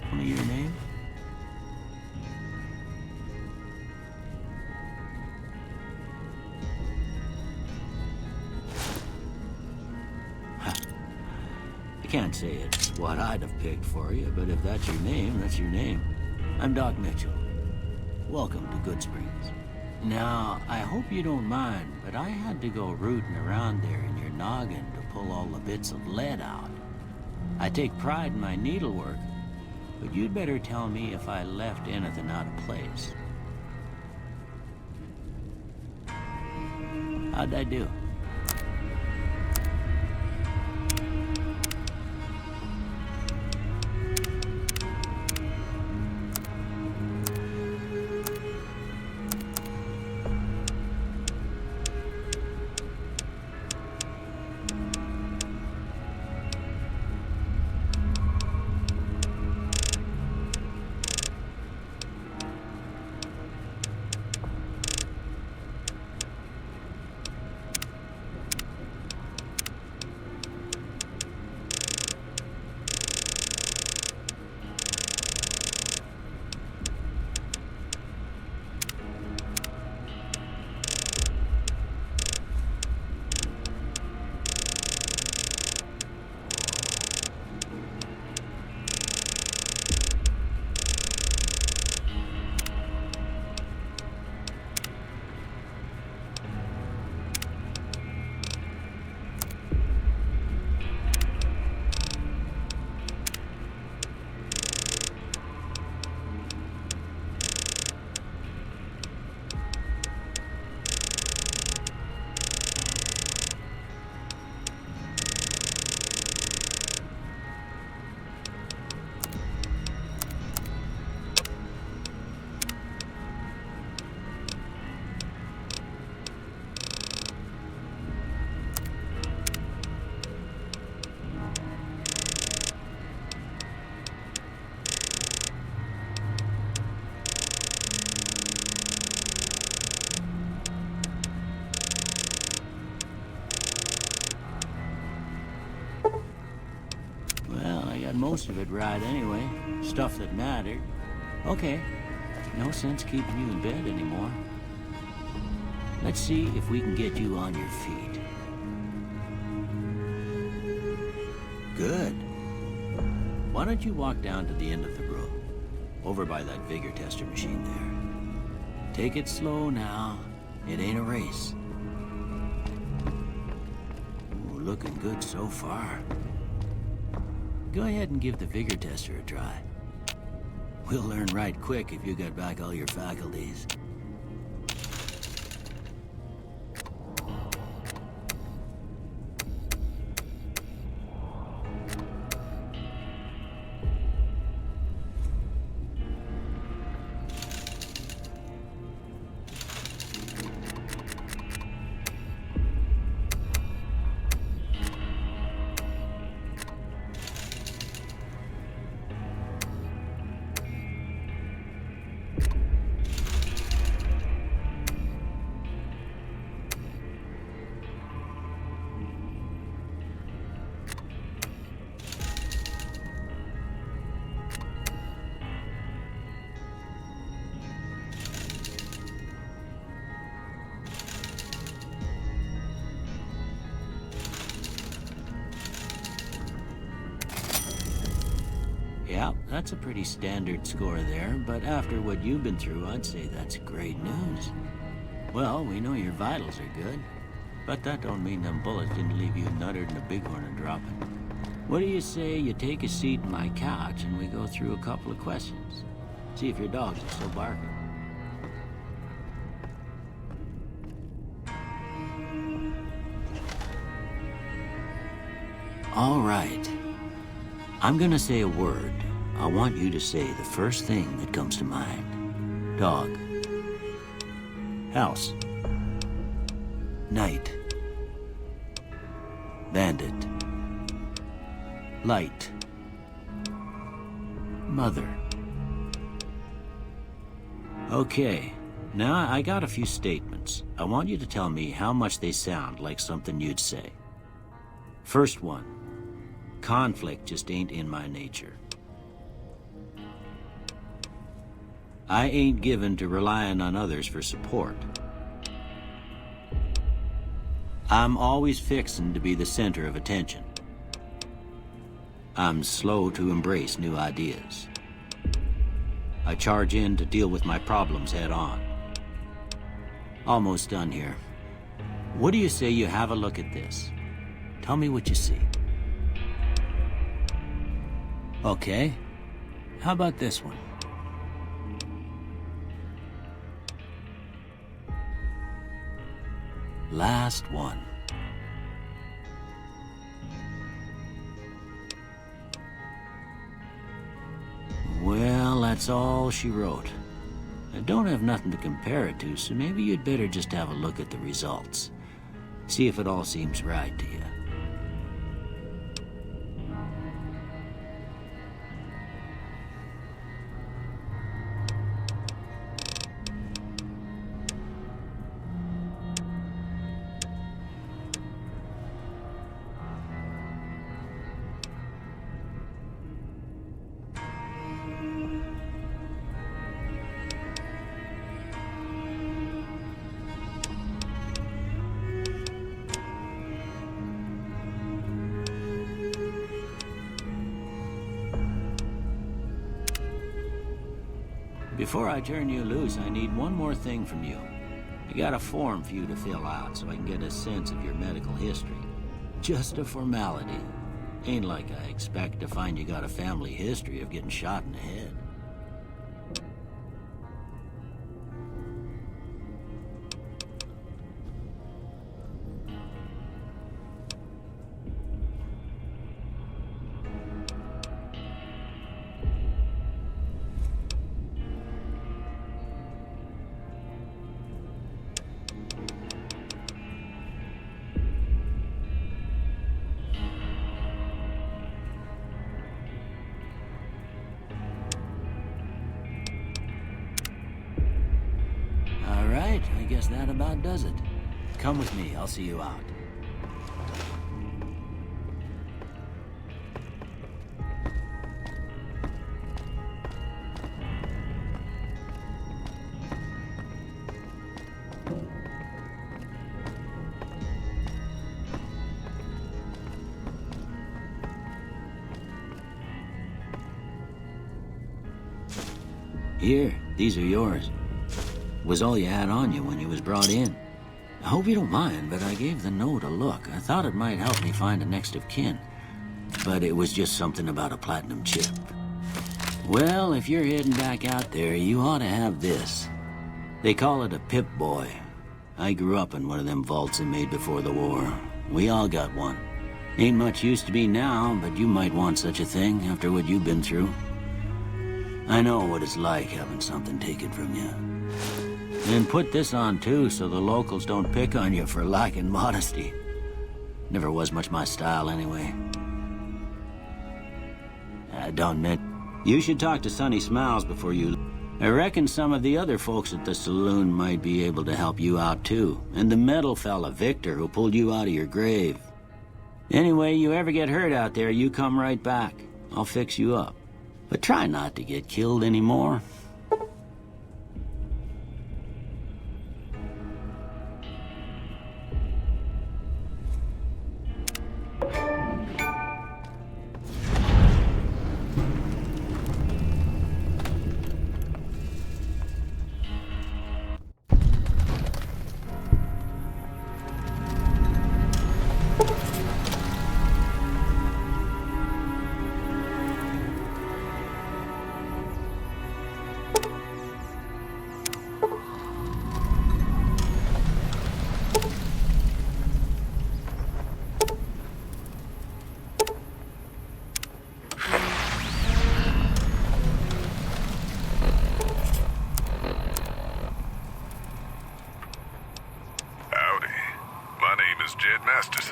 Tell me your name? I can't say it's what I'd have picked for you, but if that's your name, that's your name. I'm Doc Mitchell. Welcome to Good Springs. Now, I hope you don't mind, but I had to go rooting around there in your noggin to pull all the bits of lead out. I take pride in my needlework, but you'd better tell me if I left anything out of place. How'd I do? Most of it right anyway. Stuff that mattered. Okay. No sense keeping you in bed anymore. Let's see if we can get you on your feet. Good. Why don't you walk down to the end of the room? Over by that vigor tester machine there. Take it slow now. It ain't a race. Ooh, looking good so far. Go ahead and give the vigor tester a try. We'll learn right quick if you get back all your faculties. Yeah, that's a pretty standard score there, but after what you've been through, I'd say that's great news. Well, we know your vitals are good, but that don't mean them bullets didn't leave you nuttered and a bighorn a dropping. What do you say you take a seat on my couch and we go through a couple of questions? See if your dogs are still barking. All right. I'm gonna say a word. I want you to say the first thing that comes to mind. Dog. House. Night. Bandit. Light. Mother. Okay. Now I got a few statements. I want you to tell me how much they sound like something you'd say. First one. Conflict just ain't in my nature. I ain't given to relying on others for support. I'm always fixin' to be the center of attention. I'm slow to embrace new ideas. I charge in to deal with my problems head on. Almost done here. What do you say you have a look at this? Tell me what you see. Okay. How about this one? Last one. Well, that's all she wrote. I don't have nothing to compare it to, so maybe you'd better just have a look at the results. See if it all seems right to you. Before I turn you loose, I need one more thing from you. I got a form for you to fill out so I can get a sense of your medical history. Just a formality. Ain't like I expect to find you got a family history of getting shot in the head. I guess that about does it. Come with me, I'll see you out. Here, these are yours. Was all you had on you when you was brought in. I hope you don't mind, but I gave the note a look. I thought it might help me find a next of kin. But it was just something about a platinum chip. Well, if you're heading back out there, you ought to have this. They call it a Pip-Boy. I grew up in one of them vaults they made before the war. We all got one. Ain't much use to me now, but you might want such a thing after what you've been through. I know what it's like having something taken from you. And put this on too, so the locals don't pick on you for lacking modesty. Never was much my style anyway. Don't admit, you should talk to Sonny Smiles before you... I reckon some of the other folks at the saloon might be able to help you out too. And the metal fella, Victor, who pulled you out of your grave. Anyway, you ever get hurt out there, you come right back. I'll fix you up. But try not to get killed anymore.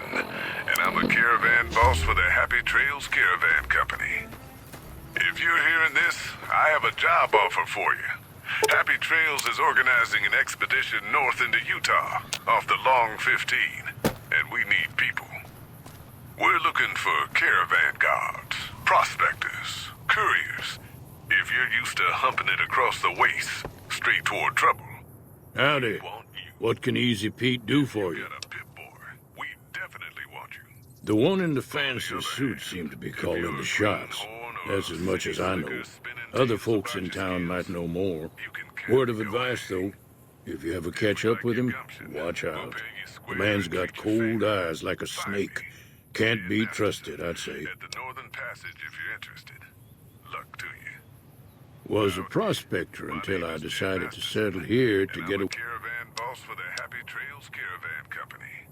And I'm a caravan boss for the Happy Trails Caravan Company. If you're hearing this, I have a job offer for you. Happy Trails is organizing an expedition north into Utah, off the Long 15, and we need people. We're looking for caravan guards, prospectors, couriers. if you're used to humping it across the waist, straight toward trouble. Howdy. Want you. What can Easy Pete do for you? Got a pit boy. We definitely want you. The one in the fancy suit seemed to be calling the shots. That's as much as I know. Other folks in town might know more. Word of advice, though, if you ever catch up with him, watch out. The man's got cold eyes like a snake. Can't be trusted, I'd say. At the Northern Passage if you're interested. Luck to you. Was a prospector until I decided to settle here to get I'm a... a caravan boss for the Happy Trails Caravan Company.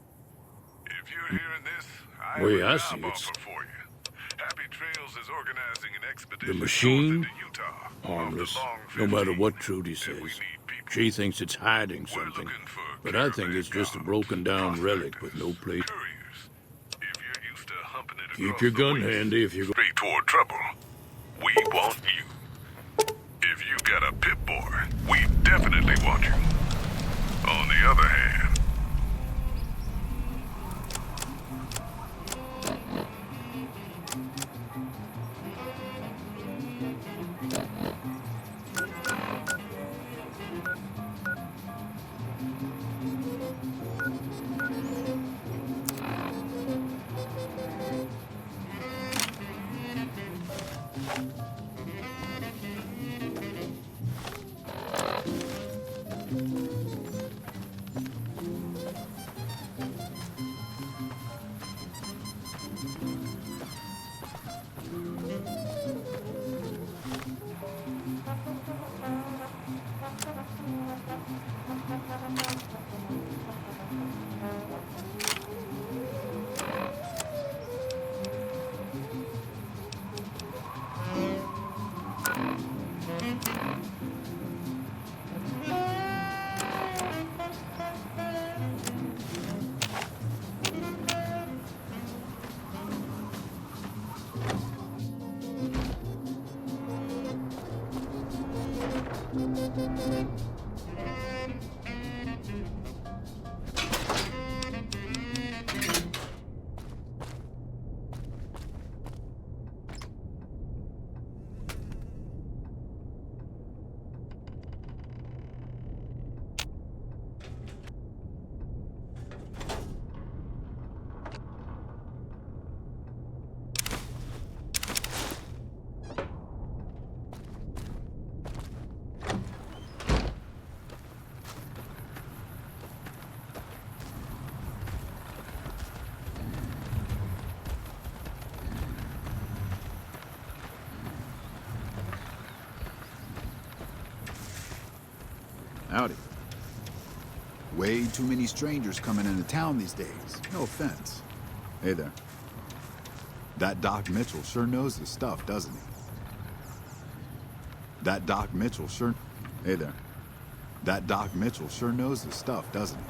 If you're hearing this, I Way have I a see job it. offer for you. Happy Trails is organizing an expedition The machine, north into Utah, harmless, off the no Long matter 15, what Trudy and says. we need people. She thinks it's hiding We're something, looking for but I think caravan it's just a guards, broken-down relic with no prospectors, place. couriers. If you're used to humping it Keep across your the gun waist, handy if you're... straight toward trouble, we want you. If you got a pit boy, we definitely want you. On the other hand, Howdy. Way too many strangers coming into town these days. No offense. Hey there. That Doc Mitchell sure knows his stuff, doesn't he? That Doc Mitchell sure... Hey there. That Doc Mitchell sure knows his stuff, doesn't he?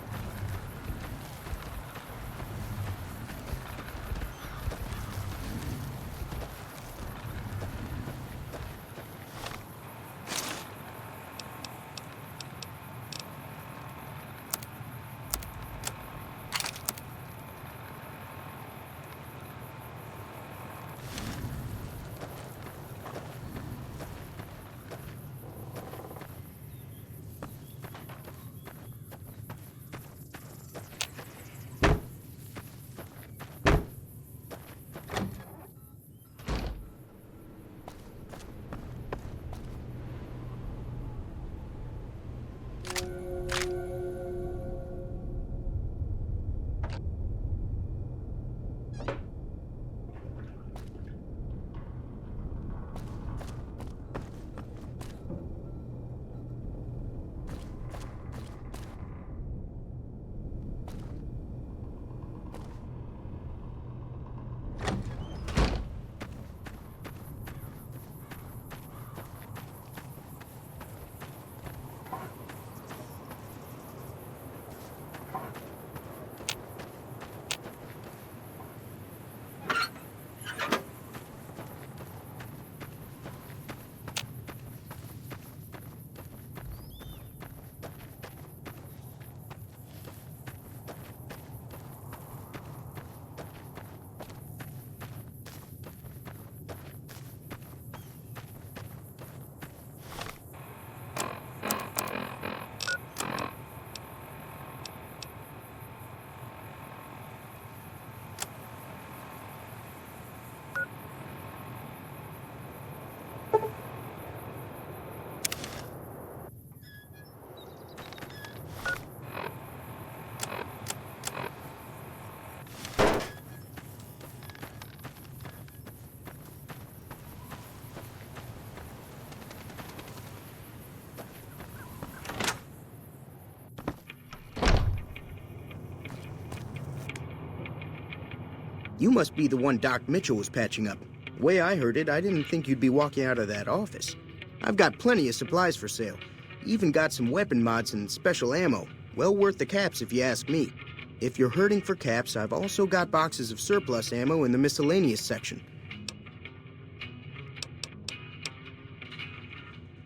You must be the one Doc Mitchell was patching up. The way I heard it, I didn't think you'd be walking out of that office. I've got plenty of supplies for sale. Even got some weapon mods and special ammo. Well worth the caps if you ask me. If you're hurting for caps, I've also got boxes of surplus ammo in the miscellaneous section.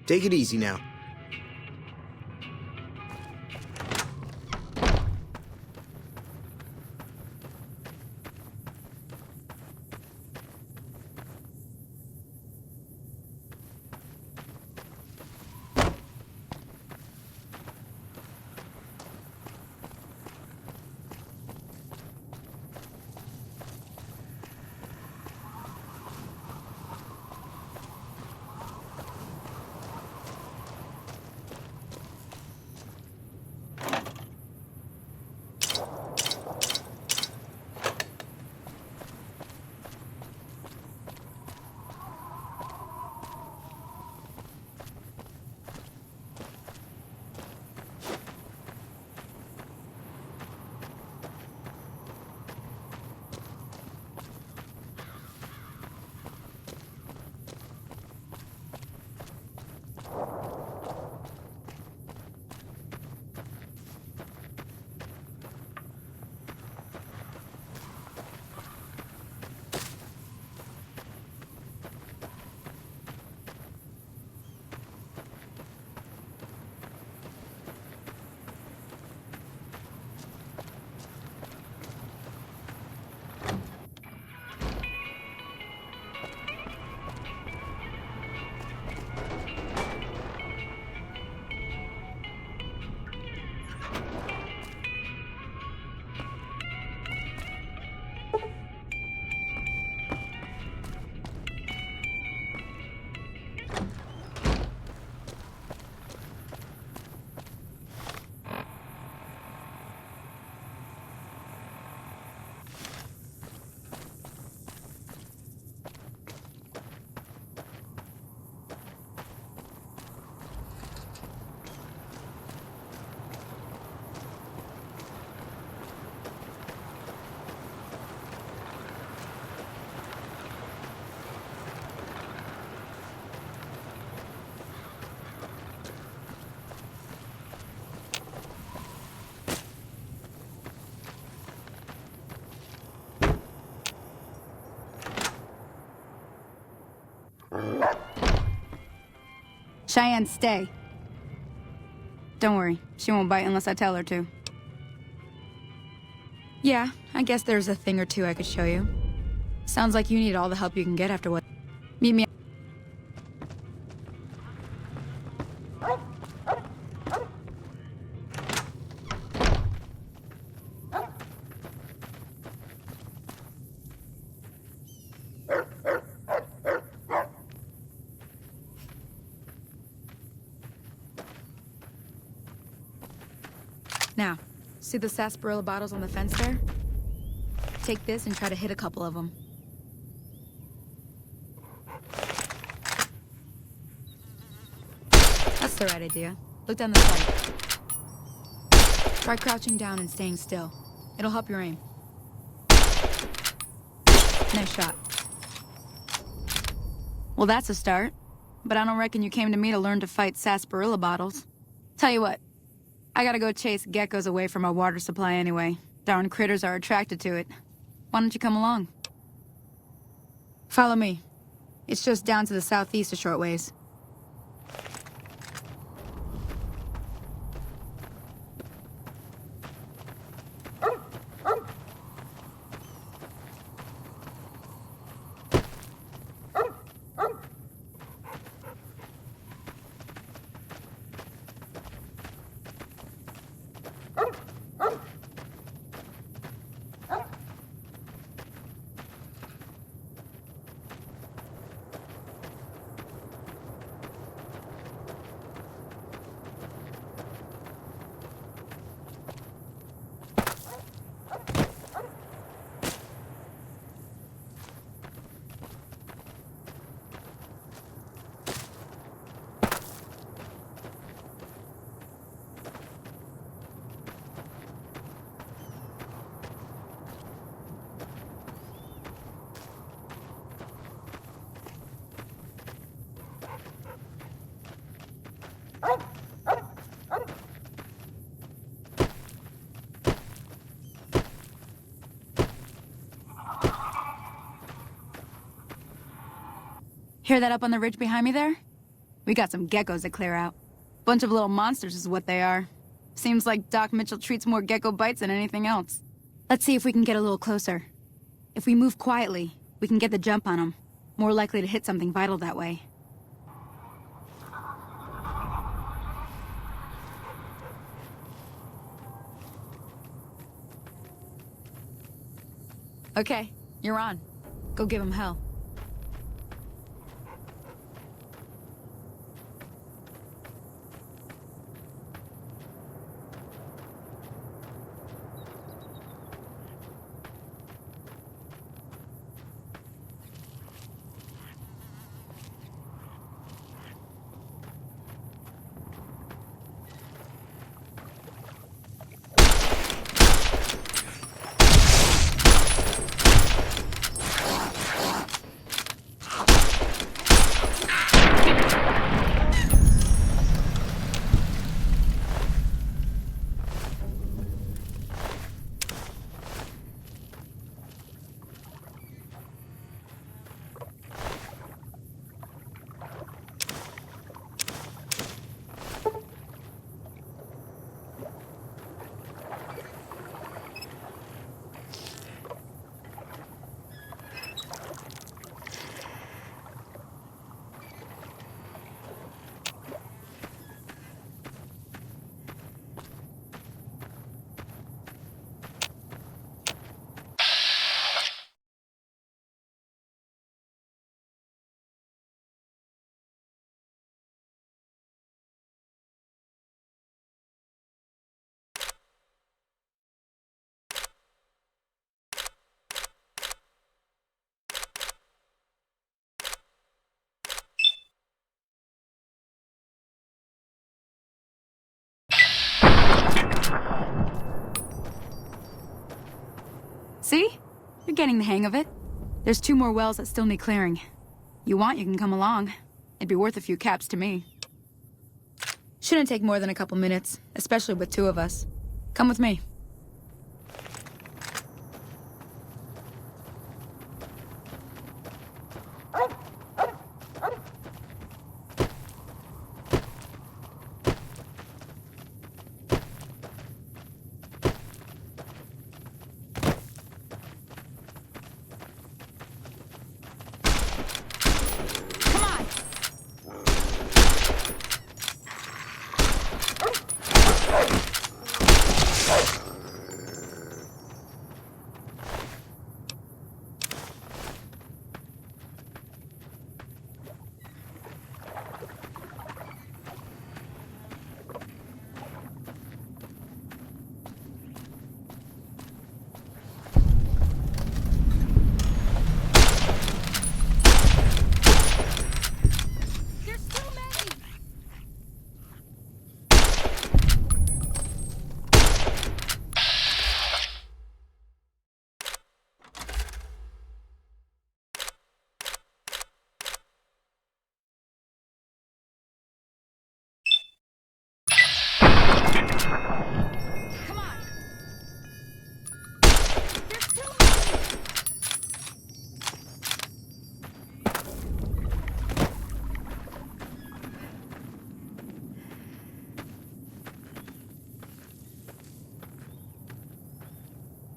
Take it easy now. Cheyenne, stay. Don't worry, she won't bite unless I tell her to. Yeah, I guess there's a thing or two I could show you. Sounds like you need all the help you can get after what... Meet me... Now, see the sarsaparilla bottles on the fence there? Take this and try to hit a couple of them. That's the right idea. Look down the sight. Try crouching down and staying still. It'll help your aim. Nice shot. Well, that's a start. But I don't reckon you came to me to learn to fight sarsaparilla bottles. Tell you what. I gotta go chase geckos away from our water supply anyway. Darn critters are attracted to it. Why don't you come along? Follow me. It's just down to the southeast a short ways. Hear that up on the ridge behind me there? We got some geckos to clear out. Bunch of little monsters is what they are. Seems like Doc Mitchell treats more gecko bites than anything else. Let's see if we can get a little closer. If we move quietly, we can get the jump on them. More likely to hit something vital that way. Okay, you're on. Go give him hell. See? You're getting the hang of it. There's 2 more wells that still need clearing. You want, you can come along. It'd be worth a few caps to me. Shouldn't take more than a couple minutes, especially with 2 of us. Come with me.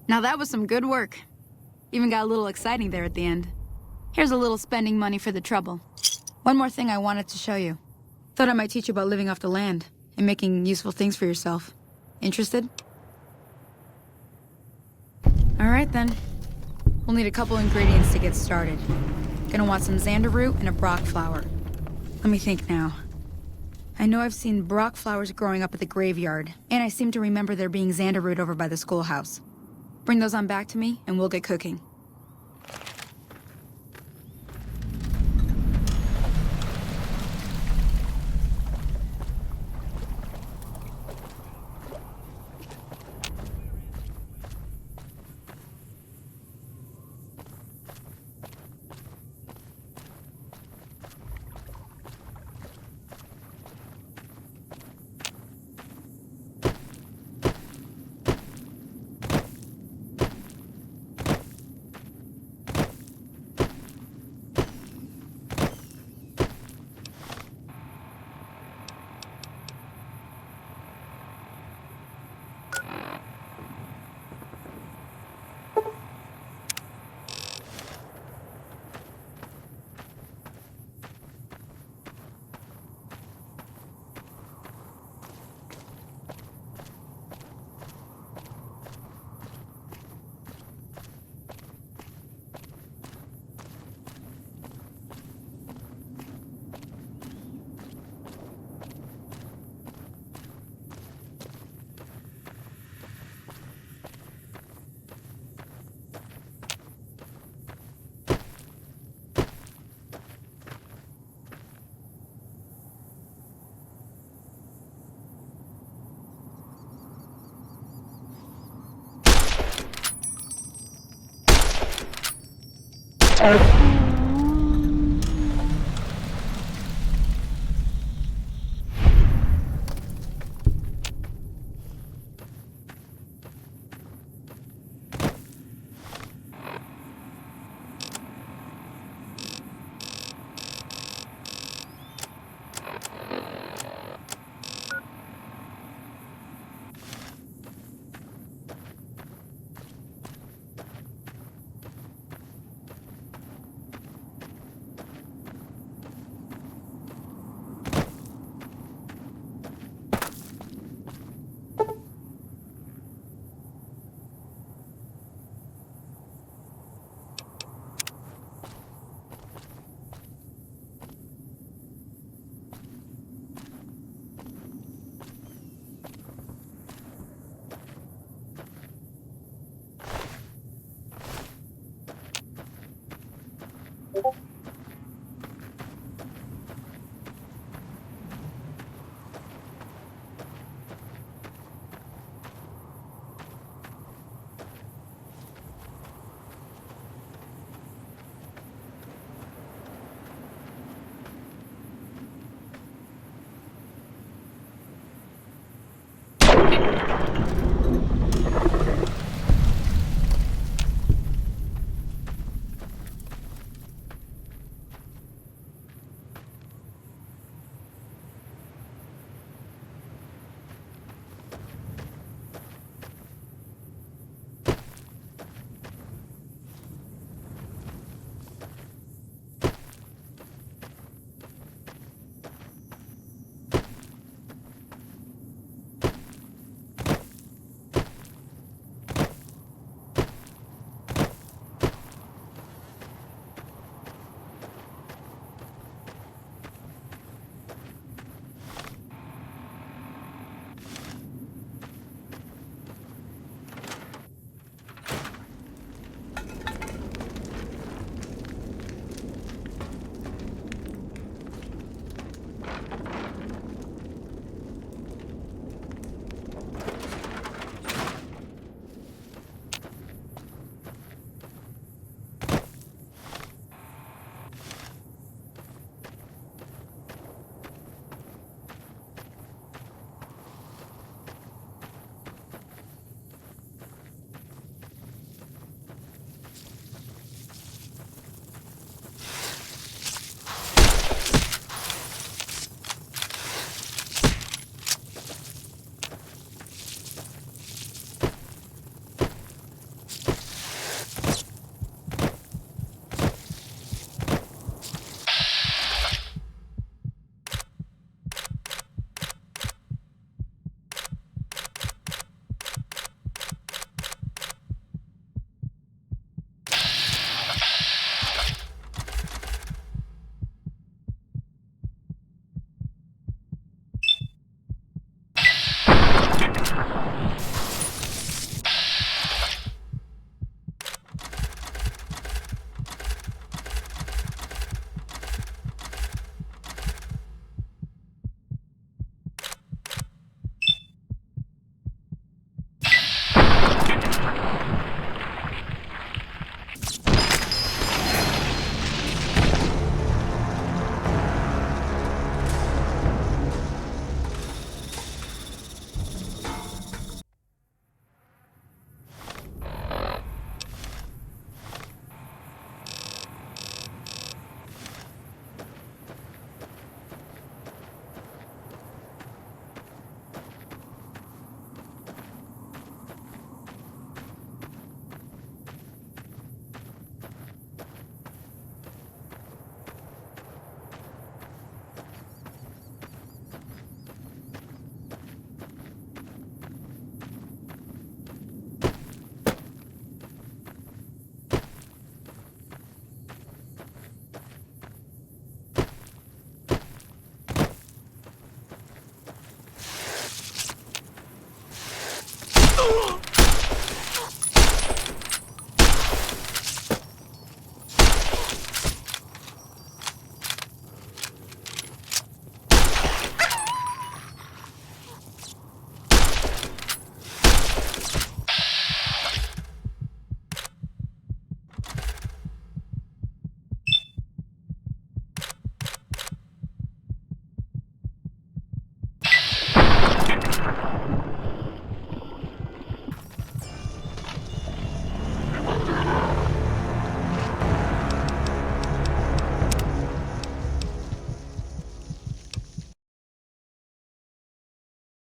Now that was some good work. Even got a little exciting there at the end. Here's a little spending money for the trouble. One more thing I wanted to show you. Thought I might teach you about living off the land and making useful things for yourself. Interested? All right then. We'll need a couple ingredients to get started. Gonna want some xander root and a brock flower. Let me think now. I know I've seen brock flowers growing up at the graveyard, and I seem to remember there being xander root over by the schoolhouse. Bring those on back to me, and we'll get cooking. supply.